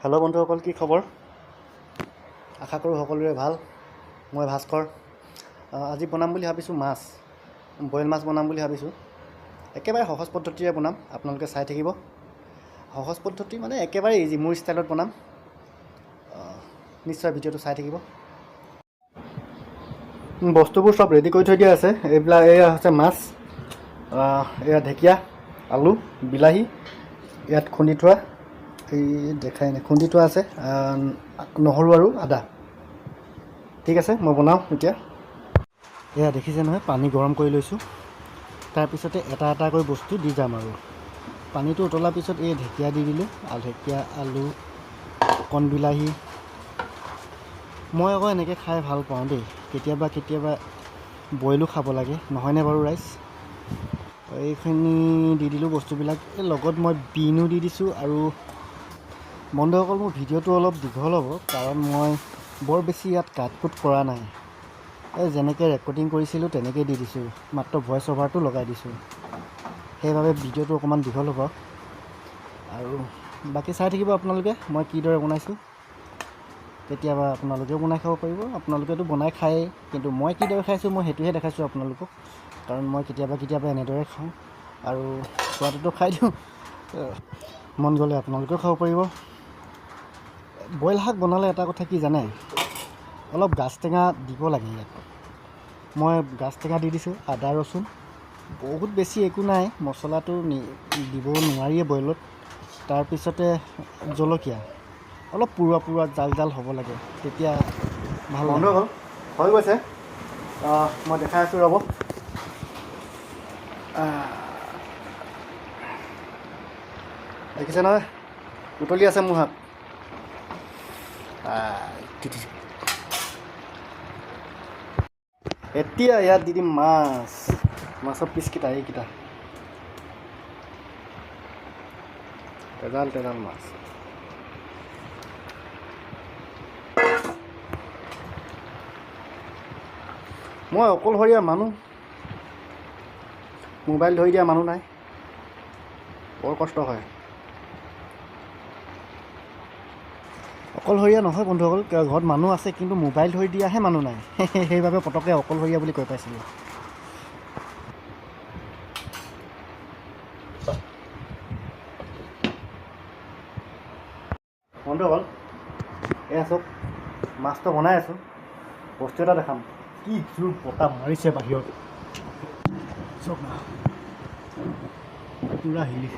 Hello' বন্ধুসকল, কি খবৰ? আশা কৰোঁ সকলোৰে ভাল। মই ভাস্কৰ। আজি বনাম বুলি ভাবিছোঁ মাছ, বইল মাছ বনাম বুলি ভাবিছোঁ। একেবাৰে সহজ পদ্ধতিৰে বনাম, আপোনালোকে চাই থাকিব। সহজ পদ্ধতি মানে একেবাৰে ইজি, মোৰ ষ্টাইলত বনাম। নিশ্চয় ভিডিঅ'টো চাই থাকিব। বস্তুবোৰ চব ৰেডি কৰি থৈ দিয়া আছে। এইবিলাক এয়া হৈছে মাছ, এয়া ঢেকীয়া, আলু, বিলাহী, ইয়াত খুন্দি থোৱা, এই দেখাই নাই, খুন্দি থোৱা আছে নহৰু আৰু আদা। ঠিক আছে, মই বনাওঁ এতিয়া। এয়া দেখিছে নহয়, পানী গৰম কৰি লৈছোঁ। তাৰপিছতে এটা এটাকৈ বস্তু দি যাম আৰু পানীটো উতলাৰ পিছত এই ঢেকীয়া দি দিলোঁ, ঢেকীয়া, আলু, কণ বিলাহী। মই আকৌ এনেকৈ খাই ভাল পাওঁ দেই। কেতিয়াবা কেতিয়াবা বইলো খাব লাগে, নহয়নে বাৰু ৰাইজ? এইখিনি দি দিলোঁ বস্তুবিলাক। এই লগত মই বিনো দি দিছোঁ। আৰু বন্ধুসকল, মোৰ ভিডিঅ'টো অলপ দীঘল হ'ব, কাৰণ মই বৰ বেছি ইয়াত কাট কুট কৰা নাই। এই যেনেকৈ ৰেকৰ্ডিং কৰিছিলোঁ তেনেকৈ দি দিছোঁ, মাত্ৰ ভইচ অভাৰটো লগাই দিছোঁ। সেইবাবে ভিডিঅ'টো অকণমান দীঘল হ'ব। আৰু বাকী চাই থাকিব আপোনালোকে, মই কিদৰে বনাইছোঁ। কেতিয়াবা আপোনালোকেও বনাই খাব পাৰিব। আপোনালোকেতো বনাই খায়েই, কিন্তু মই কিদৰে খাইছোঁ মই সেইটোহে দেখাইছোঁ আপোনালোকক। কাৰণ মই কেতিয়াবা এনেদৰে খাওঁ, আৰু খোৱাটোতো খাই দিওঁ, মন গ'লে আপোনালোকেও খাব পাৰিব। বইল শাক বনালে এটা কথা কি জানে, অলপ গাজ টেঙা দিব লাগে ইয়াত। মই গাজ টেঙা দি দিছোঁ, আদা ৰচুন, বহুত বেছি একো নাই। মছলাটো দিব নোৱাৰিয়ে বইলত। তাৰপিছতে জলকীয়া অলপ পুৰুৱা জাল জাল হ'ব লাগে, তেতিয়া ভাল লাগে। হৈ গৈছে, মই দেখাই আছোঁ ৰ'ব। দেখিছে নহয়, উতলি আছে মোৰ হাত। এতিয়া ইয়াত দি দিম মাছৰ পিচকেইটা, এইকেইটা তেজাল তেজাল মাছ। মই অকলশৰীয়া মানুহ, মোবাইল ধৰি দিয়া মানুহ নাই, বৰ কষ্ট হয়। অকলশৰীয়া নহয় বন্ধুসকল, ঘৰত মানুহ আছে, কিন্তু মোবাইল ধৰি দিয়াহে মানুহ নাই। সেইবাবে পটককৈ অকলশৰীয়া বুলি কৈ পাইছিলোঁ। বন্ধুসকল, এয়া চাওক, মাছটো বনাই আছোঁ। বস্তু এটা দেখাম, কি জোৰ বতাহ মাৰিছে বাহিৰত, চাওক না, পূৰা হিলি।